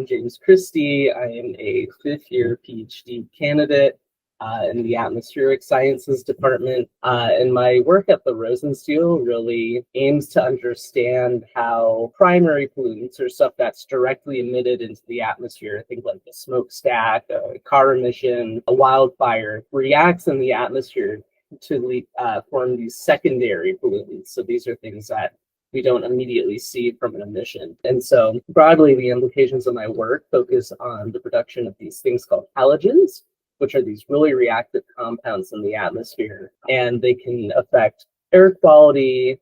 James Christie. I am a fifth-year Ph.D. candidate in the Atmospheric Sciences Department. And my work at the Rosenstiel really aims to understand how primary pollutants, or stuff that's directly emitted into the atmosphere, think like a smokestack, a car emission, a wildfire, reacts in the atmosphere to form these secondary pollutants. So these are things that we don't immediately see from an emission. And so broadly, the implications of my work focus on the production of these things called halogens, which are these really reactive compounds in the atmosphere. And they can affect air quality,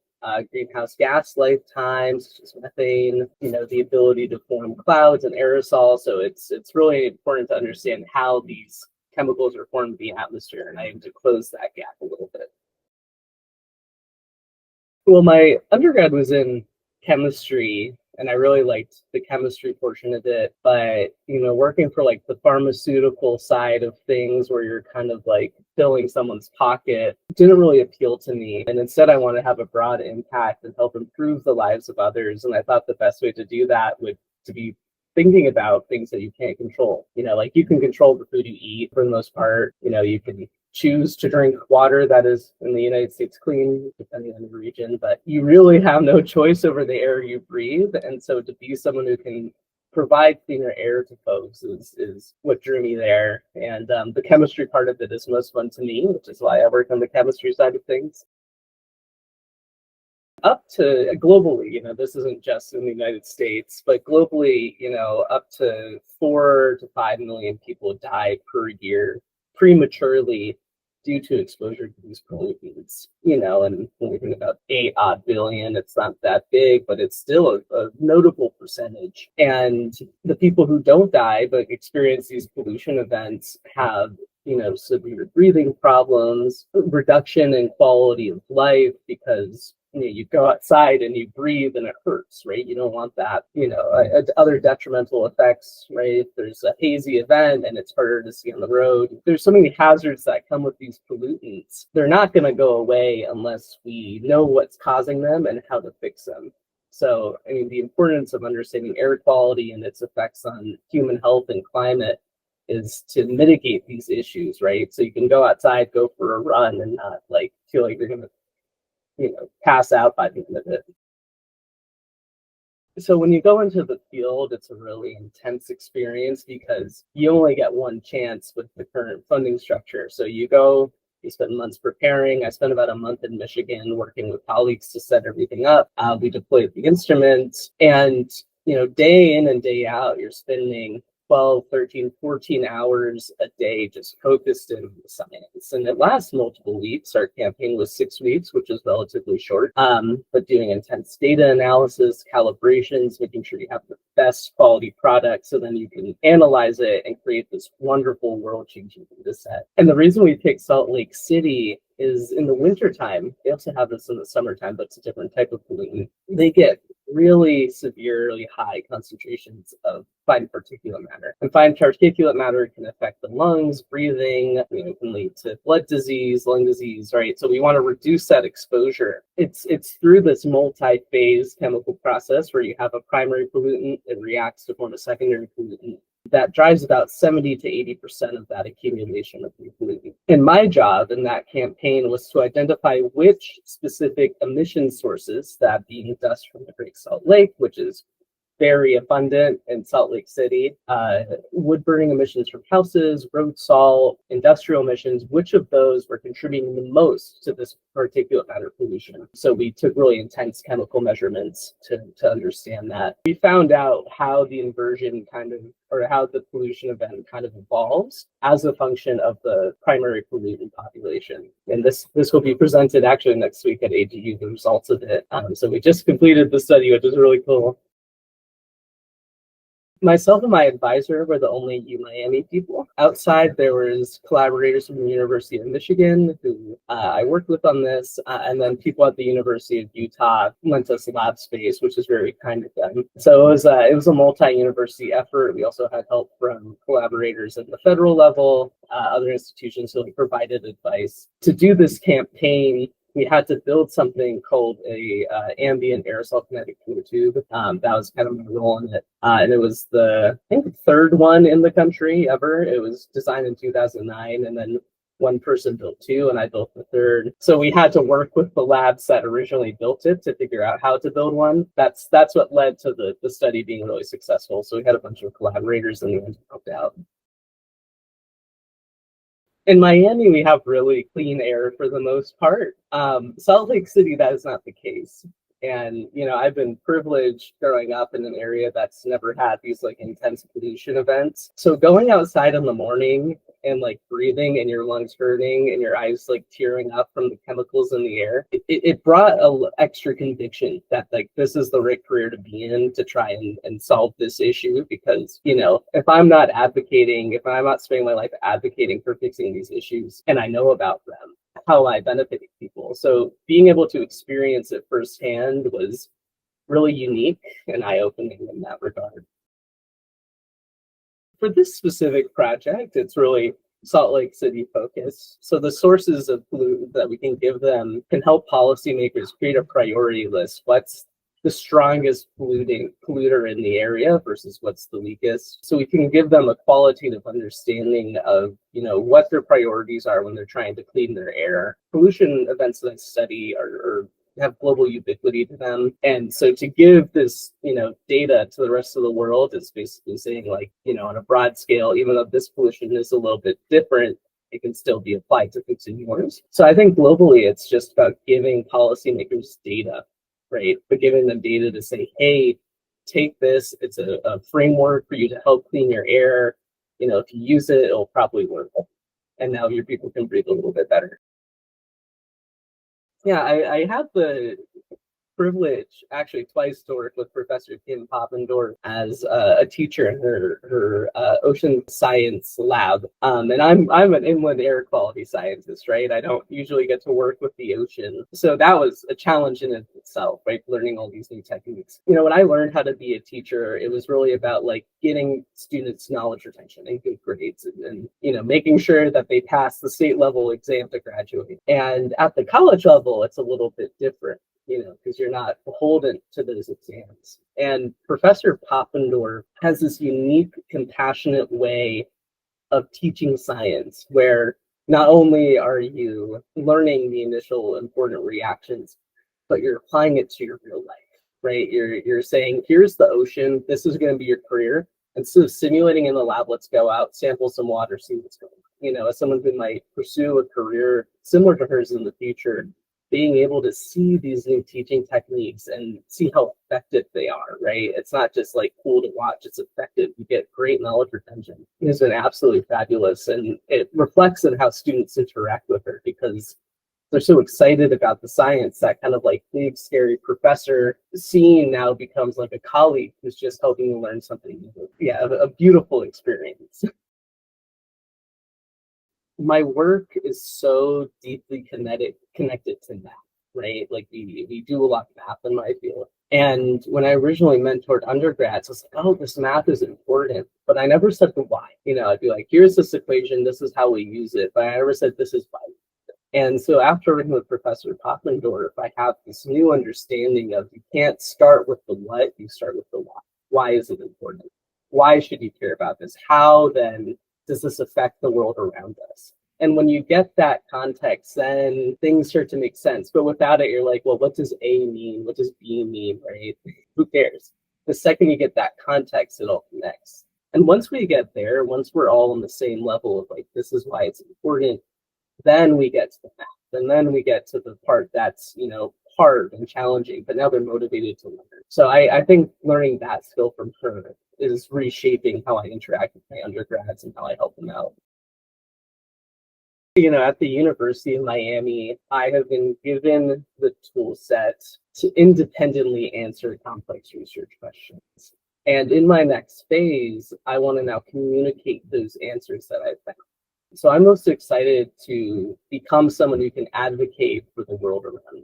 greenhouse gas lifetimes, such as methane, the ability to form clouds and aerosols. So it's really important to understand how these chemicals are formed in the atmosphere. And I aim to close that gap a little bit. Well, my undergrad was in chemistry, and I really liked the chemistry portion of it. But, working for like the pharmaceutical side of things where you're kind of like filling someone's pocket didn't really appeal to me. And instead, I want to have a broad impact and help improve the lives of others. And I thought the best way to do that would to be thinking about things that you can't control. Like you can control the food you eat for the most part. You can choose to drink water that is in the United States clean, depending on the region, but you really have no choice over the air you breathe. And so to be someone who can provide cleaner air to folks is what drew me there. And the chemistry part of it is most fun to me, which is why I work on the chemistry side of things. Up to globally, this isn't just in the United States, but globally, up to 4 to 5 million people die per year prematurely due to exposure to these pollutants, and when we think about 8 billion, it's not that big, but it's still a notable percentage. And the people who don't die but experience these pollution events have, severe breathing problems, reduction in quality of life because you go outside and you breathe and it hurts, right? You don't want that, other detrimental effects, right? If there's a hazy event and it's harder to see on the road, there's so many hazards that come with these pollutants. They're not going to go away unless we know what's causing them and how to fix them. So, the importance of understanding air quality and its effects on human health and climate is to mitigate these issues, right? So you can go outside, go for a run and not feel like you're going to pass out by the end of it. So when you go into the field, it's a really intense experience because you only get one chance with the current funding structure. So you go, you spend months preparing. I spent about a month in Michigan working with colleagues to set everything up. We deployed the instruments, and day in and day out, you're spending 12, 13, 14 hours a day just focused in the science. And it lasts multiple weeks. Our campaign was 6 weeks, which is relatively short, but doing intense data analysis, calibrations, making sure you have the best quality product so then you can analyze it and create this wonderful world-changing data set. And the reason we picked Salt Lake City is in the wintertime. They also have this in the summertime, but it's a different type of pollutant. They get really severely high concentrations of fine particulate matter. And fine particulate matter can affect the lungs, breathing, can lead to blood disease, lung disease, right? So we want to reduce that exposure. It's through this multi-phase chemical process where you have a primary pollutant, it reacts to form a secondary pollutant. That drives about 70 to 80% of that accumulation of the pollutant. And my job in that campaign was to identify which specific emission sources, that being dust from the Great Salt Lake, which is very abundant in Salt Lake City, wood-burning emissions from houses, road salt, industrial emissions, which of those were contributing the most to this particulate matter pollution. So we took really intense chemical measurements to understand that. We found out how the inversion how the pollution event kind of evolves as a function of the primary pollutant population. And this will be presented actually next week at AGU, the results of it. So we just completed the study, which is really cool. Myself and my advisor were the only UMiami people. Outside, there was collaborators from the University of Michigan who I worked with on this, and then people at the University of Utah lent us lab space, which is very kind of them. So it was a multi-university effort. We also had help from collaborators at the federal level, other institutions who provided advice. To do this campaign, we had to build something called a ambient aerosol kinetic fluid tube. That was kind of my role in it. And it was I think, the third one in the country ever. It was designed in 2009, and then one person built two, and I built the third. So we had to work with the labs that originally built it to figure out how to build one. That's what led to the study being really successful. So we had a bunch of collaborators and we helped out. In Miami, we have really clean air for the most part. Salt Lake City, that is not the case. And, I've been privileged growing up in an area that's never had these like intense pollution events. So going outside in the morning and like breathing and your lungs hurting and your eyes like tearing up from the chemicals in the air, it brought a extra conviction that like this is the right career to be in to try and solve this issue. Because, if I'm not spending my life advocating for fixing these issues and I know about them, how I benefited people. So being able to experience it firsthand was really unique and eye-opening in that regard. For this specific project, it's really Salt Lake City focused. So the sources of pollutant that we can give them can help policymakers create a priority list. What's the strongest polluter in the area versus what's the weakest? So we can give them a qualitative understanding of, what their priorities are when they're trying to clean their air. Pollution events that I study have global ubiquity to them. And so to give this, data to the rest of the world is basically saying like, on a broad scale, even though this pollution is a little bit different, it can still be applied to fixing yours. So I think globally, it's just about giving policymakers data, right? But giving them data to say, hey, take this, it's a framework for you to help clean your air. If you use it, it'll probably work. And now your people can breathe a little bit better. Yeah, I had the privilege actually twice to work with Professor Kim Popendorf as a teacher in her ocean science lab. And I'm an inland air quality scientist, right? I don't usually get to work with the ocean. So that was a challenge in itself, right? Learning all these new techniques. When I learned how to be a teacher, it was really about like getting students knowledge retention and good grades and making sure that they pass the state level exam to graduate. And at the college level, it's a little bit different, because you're not beholden to those exams. And Professor Popendorf has this unique, compassionate way of teaching science, where not only are you learning the initial important reactions, but you're applying it to your real life, right? You're saying, here's the ocean, this is going to be your career. Instead of simulating in the lab, let's go out, sample some water, see what's going on. As someone who might pursue a career similar to hers in the future, being able to see these new teaching techniques and see how effective they are, right? It's not just like cool to watch, it's effective. You get great knowledge retention. It's been absolutely fabulous. And it reflects in how students interact with her because they're so excited about the science that kind of like big, scary professor scene now becomes like a colleague who's just helping you learn something new. Yeah, a beautiful experience. My work is so deeply connected to math, right? Like we do a lot of math in my field. And when I originally mentored undergrads, I was like, oh, this math is important, but I never said the why. I'd be like, here's this equation, this is how we use it, but I never said this is why. And so after working with Professor Popendorf, I have this new understanding of you can't start with the what, you start with the why. Why is it important? Why should you care about this? How then does this affect the world around us? And when you get that context, then things start to make sense. But without it, you're like, well, what does A mean? What does B mean, right? Who cares? The second you get that context, it all connects. And once we get there, once we're all on the same level of like, this is why it's important, then we get to the math. And then we get to the part that's, hard and challenging, but now they're motivated to learn. So I think learning that skill from her is reshaping how I interact with my undergrads and how I help them out. At the University of Miami, I have been given the tool set to independently answer complex research questions. And in my next phase, I want to now communicate those answers that I've found. So I'm most excited to become someone who can advocate for the world around me,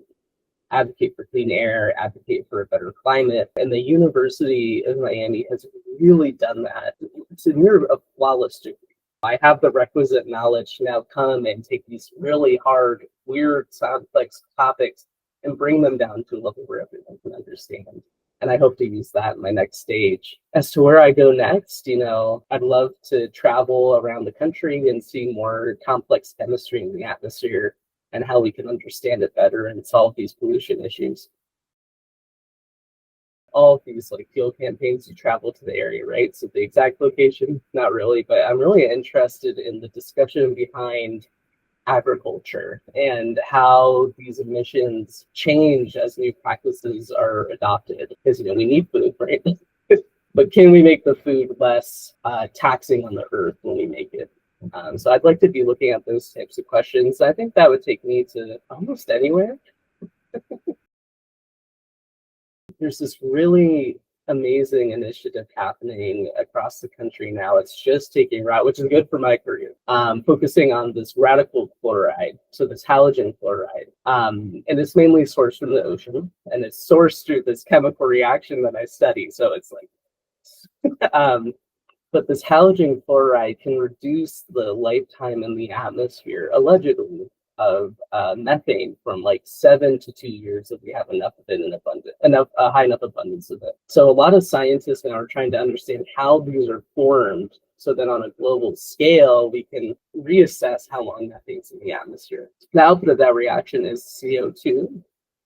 advocate for clean air, advocate for a better climate. And the University of Miami has really done that. It's a near a flawless degree. I have the requisite knowledge to now come and take these really hard, weird, complex topics and bring them down to a level where everyone can understand. And I hope to use that in my next stage. As to where I go next, I'd love to travel around the country and see more complex chemistry in the atmosphere and how we can understand it better and solve these pollution issues. All of these like field campaigns, you travel to the area, right? So the exact location, not really, but I'm really interested in the discussion behind agriculture and how these emissions change as new practices are adopted. Because we need food, right? But can we make the food less taxing on the earth when we make it? So I'd like to be looking at those types of questions. I think that would take me to almost anywhere. There's this really amazing initiative happening across the country now. It's just taking root, which is good for my career, focusing on this radical chloride, so this halogen chloride. And it's mainly sourced from the ocean, and it's sourced through this chemical reaction that I study. So it's like, but this halogen chloride can reduce the lifetime in the atmosphere, allegedly, of methane from like 7 to 2 years if we have enough of it in high enough abundance of it. So a lot of scientists now are trying to understand how these are formed so that on a global scale, we can reassess how long methane's in the atmosphere. The output of that reaction is CO2,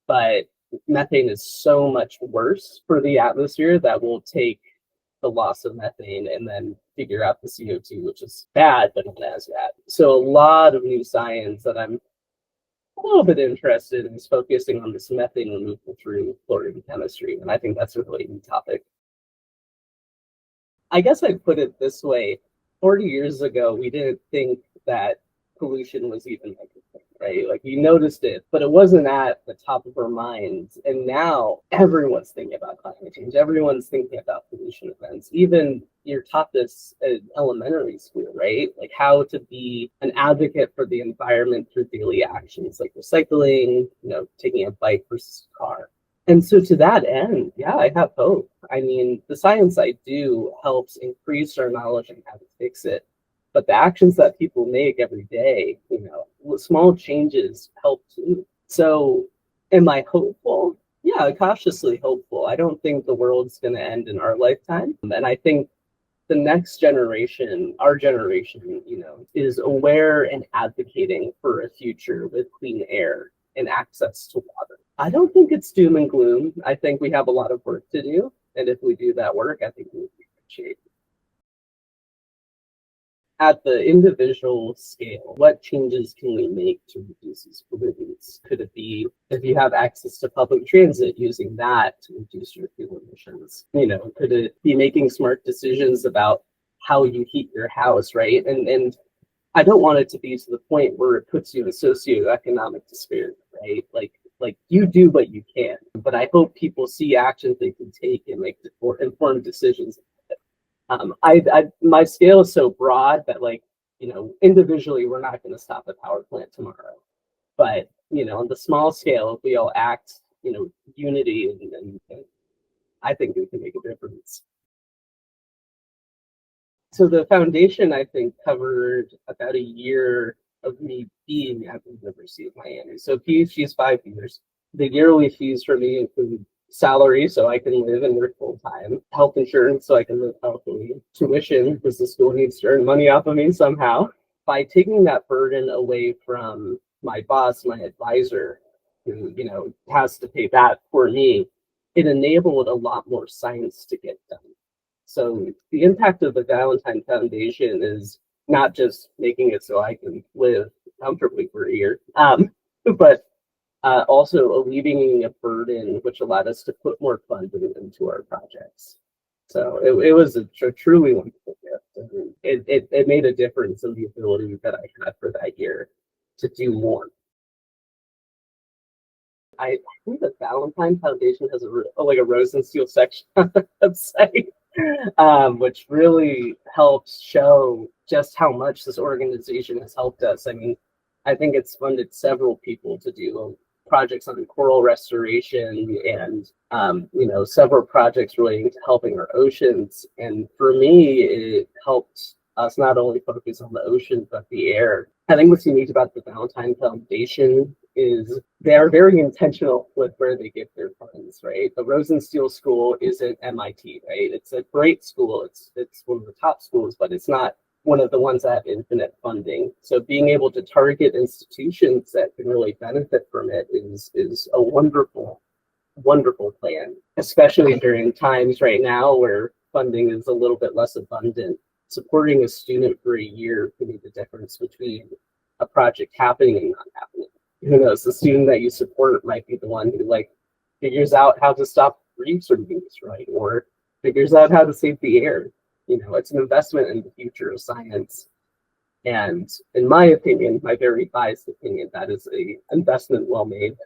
but methane is so much worse for the atmosphere that we'll take the loss of methane and then figure out the CO2, which is bad, but not as bad. So a lot of new science that I'm a little bit interested in is focusing on this methane removal through fluorine chemistry, and I think that's a really neat topic. I guess I'd put it this way. 40 years ago, we didn't think that pollution was even like a thing, right? Like you noticed it, but it wasn't at the top of our minds. And now everyone's thinking about climate change. Everyone's thinking about pollution events. Even you're taught this at elementary school, right? Like how to be an advocate for the environment through daily actions like recycling, taking a bike versus a car. And so to that end, yeah, I have hope. I mean, the science I do helps increase our knowledge on how to fix it. But the actions that people make every day, small changes help too. So am I hopeful? Yeah, cautiously hopeful. I don't think the world's going to end in our lifetime. And I think the next generation, our generation, is aware and advocating for a future with clean air and access to water. I don't think it's doom and gloom. I think we have a lot of work to do. And if we do that work, I think we'll be in good shape. At the individual scale, what changes can we make to reduce these pollutants? Could it be if you have access to public transit, using that to reduce your fuel emissions? Could it be making smart decisions about how you heat your house, right? And I don't want it to be to the point where it puts you in socioeconomic despair, right? Like you do what you can, but I hope people see actions they can take and make informed decisions. My scale is so broad that individually we're not going to stop a power plant tomorrow, but on the small scale, if we all act unity, and I think we can make a difference. So the foundation, I think, covered about a year of me being at the University of Miami. So PhD is 5 years. The yearly fees for me include salary so I can live and work full time, health insurance so I can live healthily, tuition because the school needs to earn money off of me somehow. By taking that burden away from my boss, my advisor, who has to pay that for me, it enabled a lot more science to get done. So the impact of the Valentine Foundation is not just making it so I can live comfortably for a year, but also alleviating a burden, which allowed us to put more funding into our projects. So it was a truly wonderful gift. And it made a difference in the ability that I had for that year to do more. I think the Valentine Foundation has a Rosenstiel section on the website, which really helps show just how much this organization has helped us. I mean, I think it's funded several people to do projects on coral restoration and several projects relating to helping our oceans. And for me, it helped us not only focus on the ocean, but the air. I think what's unique about the Valentine Foundation is they are very intentional with where they give their funds, right? The Rosenstiel School isn't MIT, right? It's a great school. It's one of the top schools, but it's not one of the ones that have infinite funding. So being able to target institutions that can really benefit from it is a wonderful plan, especially during times right now where funding is a little bit less abundant. Supporting a student for a year can be the difference between a project happening and not happening. Who knows? The student that you support might be the one who figures out how to stop reefs from being destroyed, or figures out how to save the air. It's an investment in the future of science. And in my opinion, my very biased opinion, that is an investment well made.